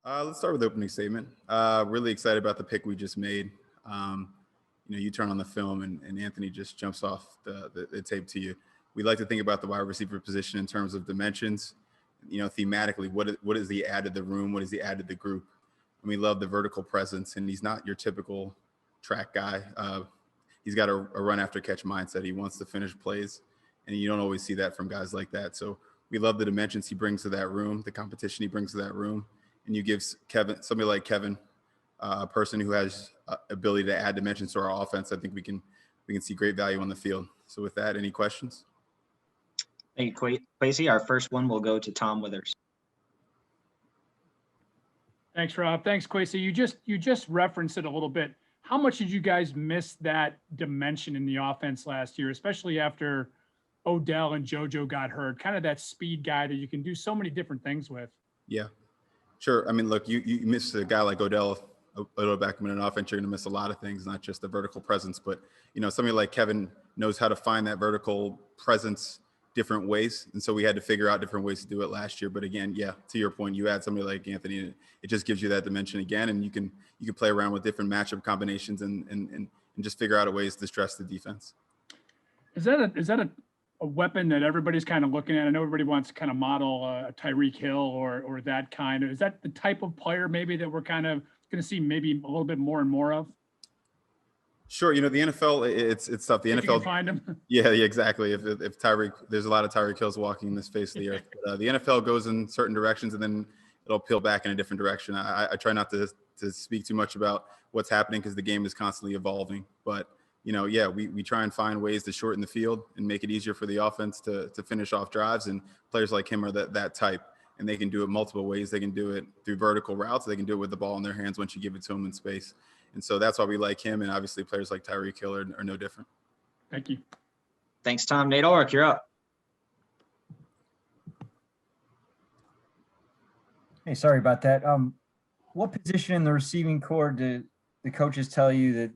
Let's start with the opening statement. Really excited about the pick we just made. You turn on the film and Anthony just jumps off the tape to you. We like to think about the wide receiver position in terms of dimensions. Thematically, what is he added the room? What has he added the group? And we love the vertical presence, and he's not your typical track guy. He's got a run after catch mindset. He wants to finish plays, and you don't always see that from guys like that. So we love the dimensions he brings to that room, the competition he brings to that room, and you give somebody like Kevin, a person who has ability to add dimensions to our offense. I think we can see great value on the field. So with that, any questions? Thank you, Kwesi. Our first one will go to Tom Withers. Thanks, Rob. Thanks, Kwesi. You just referenced it a little bit. How much did you guys miss that dimension in the offense last year, especially after Odell and JoJo got hurt? Kind of that speed guy that you can do so many different things with. Yeah, sure. I mean, look, you miss a guy like Odell Beckham in an offense, you're going to miss a lot of things, not just the vertical presence, but somebody like Kevin knows how to find that vertical presence different ways. And so we had to figure out different ways to do it last year. But again, yeah, to your point, you add somebody like Anthony, it just gives you that dimension again, and you can play around with different matchup combinations and just figure out ways to stress the defense. Is that a weapon that everybody's kind of looking at? I know everybody wants to kind of model Tyreek Hill or that kind of. Is that the type of player maybe that we're kind of going to see maybe a little bit more and more of? Sure. The NFL, it's tough. The NFL, you can find him. Yeah, exactly. If Tyreek, there's a lot of Tyreek Hills walking in this face of the earth. But, the NFL goes in certain directions and then it'll peel back in a different direction. I try not to speak too much about what's happening because the game is constantly evolving. But we try and find ways to shorten the field and make it easier for the offense to finish off drives. And players like him are that type. And they can do it multiple ways. They can do it through vertical routes. They can do it with the ball in their hands once you give it to them in space. And so that's why we like him. And obviously players like Tyreek Hill are no different. Thank you. Thanks, Tom. Nate Ulrich, you're up. Hey, sorry about that. What position in the receiving corps do the coaches tell you that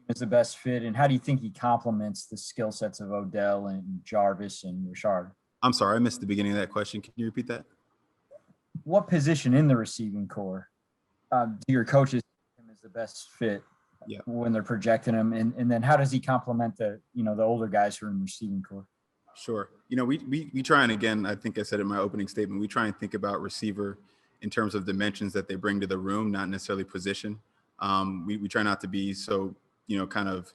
is the best fit? And how do you think he complements the skill sets of Odell and Jarvis and Richard? I'm sorry, I missed the beginning of that question. Can you repeat that? What position in the receiving corps do your coaches think him as the best fit when they're projecting him? And then how does he complement the older guys who are in the receiving corps? Sure. We try, and again, I think I said in my opening statement, we try and think about receiver in terms of dimensions that they bring to the room, not necessarily position. We try not to be so, kind of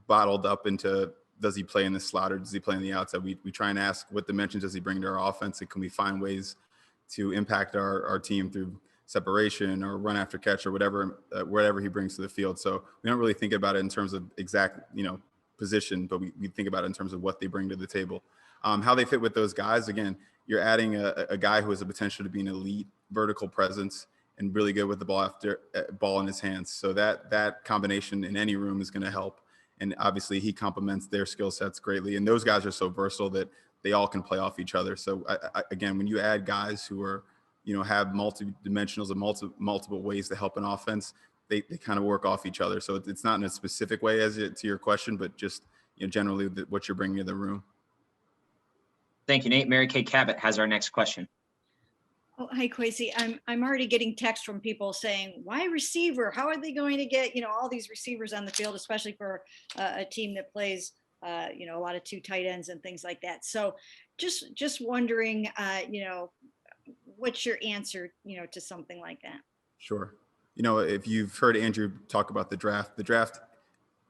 bottled up into, does he play in the slot or does he play on the outside? We try and ask what dimensions does he bring to our offense, and can we find ways to impact our team through separation or run after catch or whatever he brings to the field. So we don't really think about it in terms of exact, position, but we think about it in terms of what they bring to the table. How they fit with those guys, again, you're adding a guy who has the potential to be an elite vertical presence and really good with the ball in his hands. So that combination in any room is going to help. And obviously he complements their skill sets greatly. And those guys are so versatile that they all can play off each other. So again, when you add guys who are, have multi-dimensionals and multiple ways to help an offense, they kind of work off each other. So it's not in a specific way to your question, but just generally what you're bringing to the room. Thank you, Nate. Mary Kay Cabot has our next question. Oh, hi, Kwesi. I'm already getting texts from people saying, why receiver? How are they going to get, all these receivers on the field, especially for a team that plays, a lot of two tight ends and things like that. So just wondering, what's your answer, to something like that? Sure. If you've heard Andrew talk about the draft,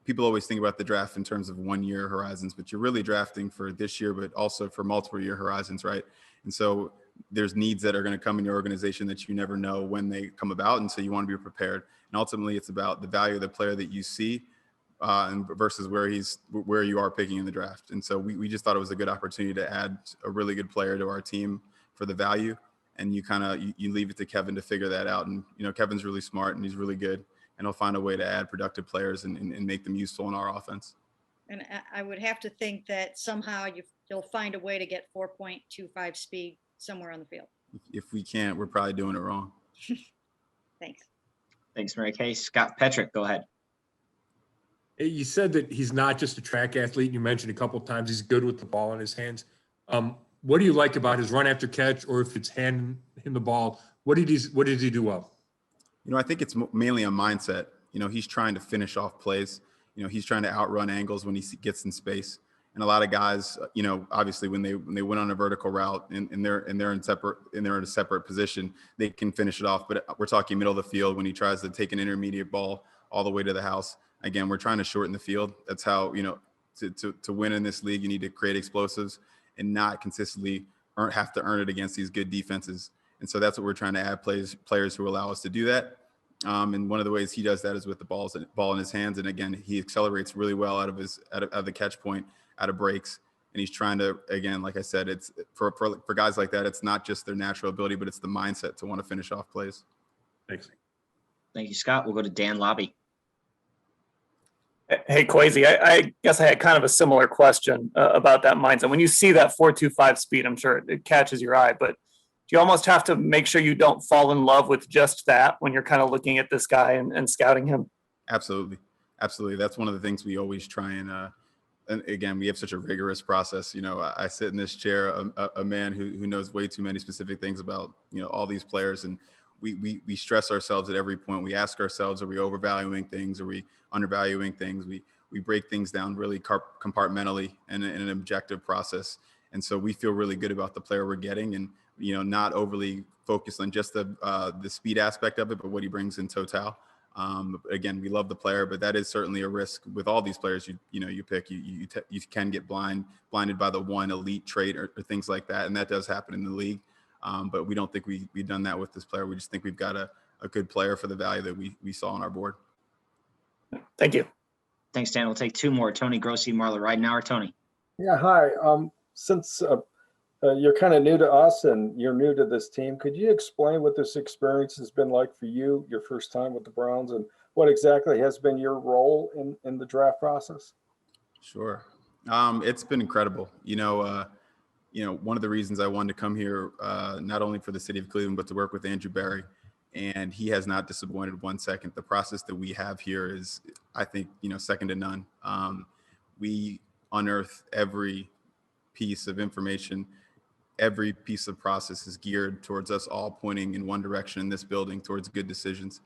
people always think about the draft in terms of 1 year horizons, but you're really drafting for this year, but also for multiple year horizons, right? And so there's needs that are going to come in your organization that you never know when they come about. And so you want to be prepared. And ultimately it's about the value of the player that you see and versus where you are picking in the draft. And so we just thought it was a good opportunity to add a really good player to our team for the value. And you leave it to Kevin to figure that out. And, Kevin's really smart and he's really good, and he'll find a way to add productive players and make them useful in our offense. And I would have to think that somehow you'll find a way to get 4.25 speed somewhere on the field. If we can't, we're probably doing it wrong. Thanks. Thanks, Mary Kay. Scott Petrick, go ahead. You said that he's not just a track athlete. You mentioned a couple of times he's good with the ball in his hands. What do you like about his run after catch, or if it's handing him the ball, What did he do well? I think it's mainly a mindset. He's trying to finish off plays. He's trying to outrun angles when he gets in space. And a lot of guys, obviously when they went on a vertical route and they're in a separate position, they can finish it off. But we're talking middle of the field when he tries to take an intermediate ball all the way to the house. Again, we're trying to shorten the field. That's how, to win in this league, you need to create explosives and not consistently have to earn it against these good defenses. And so that's what we're trying to add players who allow us to do that. And one of the ways he does that is with the ball in his hands. And again, he accelerates really well out of the catch point, out of breaks. And he's trying to, again, like I said, it's for guys like that, it's not just their natural ability, but it's the mindset to want to finish off plays. Thanks. Thank you, Scott. We'll go to Dan Lobby. Hey, Kwesi, I guess I had kind of a similar question about that mindset. When you see that 4.25 speed, I'm sure it catches your eye, but do you almost have to make sure you don't fall in love with just that when you're kind of looking at this guy and scouting him? Absolutely. Absolutely. That's one of the things we always try and again, we have such a rigorous process. I sit in this chair, a man who knows way too many specific things about, all these players. And we stress ourselves at every point. We ask ourselves, are we overvaluing things? Are we undervaluing things? We break things down really compartmentally in an objective process. And so we feel really good about the player we're getting and, not overly focused on just the speed aspect of it, but what he brings in total. Again, we love the player, but that is certainly a risk with all these players you pick. You can get blinded by the one elite trait or things like that. And that does happen in the league. But we don't think we've done that with this player. We just think we've got a good player for the value that we saw on our board. Thank you. Thanks, Dan. We'll take two more. Tony Grossi, Marla Ridenour. Tony. Yeah, hi. Since you're kind of new to us and you're new to this team, could you explain what this experience has been like for you, your first time with the Browns, and what exactly has been your role in the draft process? Sure. It's been incredible. One of the reasons I wanted to come here, not only for the city of Cleveland, but to work with Andrew Berry. And he has not disappointed 1 second. The process that we have here is, I think, second to none. We unearth every piece of information. Every piece of process is geared towards us all pointing in one direction in this building towards good decisions.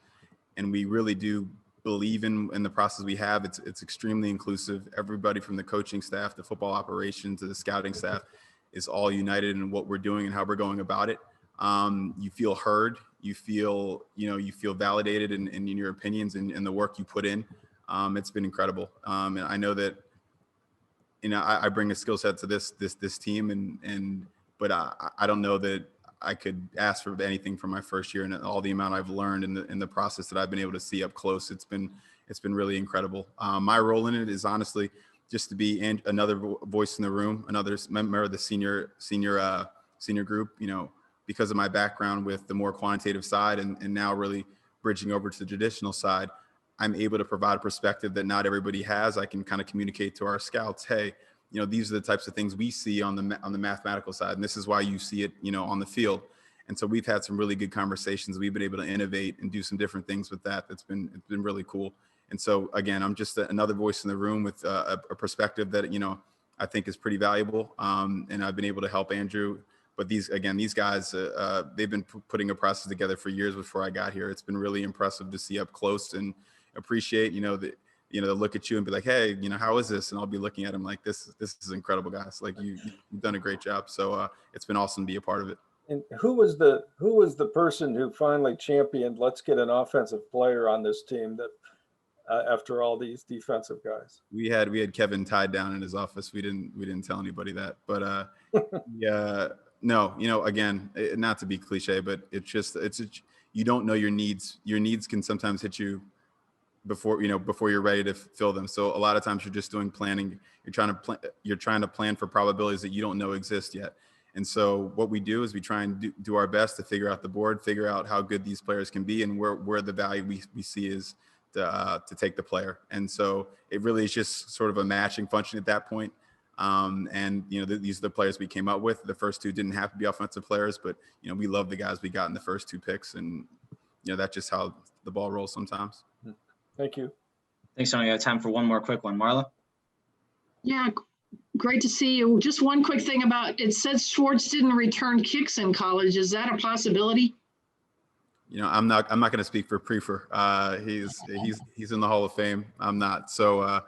And we really do believe in the process we have. It's extremely inclusive. Everybody from the coaching staff, the football operations, to the scouting staff is all united in what we're doing and how we're going about it. You feel heard, you feel validated in your opinions and the work you put in. It's been incredible. And I know that, I bring a skill set to this team but I don't know that I could ask for anything from my first year and all the amount I've learned in the process that I've been able to see up close. It's been really incredible. My role in it is honestly just to be another voice in the room, another member of the senior group, because of my background with the more quantitative side and now really bridging over to the traditional side, I'm able to provide a perspective that not everybody has. I can kind of communicate to our scouts, hey, these are the types of things we see on the mathematical side. And this is why you see it, on the field. And so we've had some really good conversations. We've been able to innovate and do some different things with that. It's been really cool. And so again, I'm just another voice in the room with a perspective that, I think is pretty valuable. And I've been able to help Andrew. But these guys, they've been putting a process together for years before I got here. It's been really impressive to see up close and appreciate, they'll look at you and be like, hey, how is this? And I'll be looking at them like, this is incredible, guys. Like you've done a great job. So it's been awesome to be a part of it. And who was the person who finally championed, let's get an offensive player on this team that after all these defensive guys? We had Kevin tied down in his office. We didn't tell anybody that, but yeah, no, again, not to be cliche, but you don't know your needs. Your needs can sometimes hit you before you're ready to fill them. So a lot of times you're just doing planning. You're trying to plan for probabilities that you don't know exist yet. And so what we do is we try and do our best to figure out the board, figure out how good these players can be and where the value we see is to take the player. And so it really is just sort of a matching function at that point. These are the players we came up with. The first two didn't have to be offensive players, but we love the guys we got in the first two picks, and that's just how the ball rolls sometimes. Thank you. Thanks, Tony. I have time for one more quick one. Marla? Yeah, great to see you. Just one quick thing about, it says Schwartz didn't return kicks in college. Is that a possibility? you know, I'm not going to speak for Prefer. He's in the Hall of Fame. I'm not. So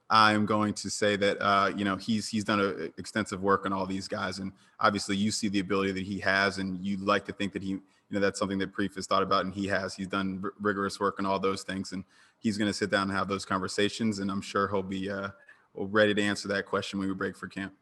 I'm going to say that, you know, he's done extensive work on all these guys. And obviously you see the ability that he has, and you'd like to think that he, you know, that's something that Preef has thought about, and he has. He's done rigorous work on all those things, and he's going to sit down and have those conversations. And I'm sure he'll be ready to answer that question when we break for camp.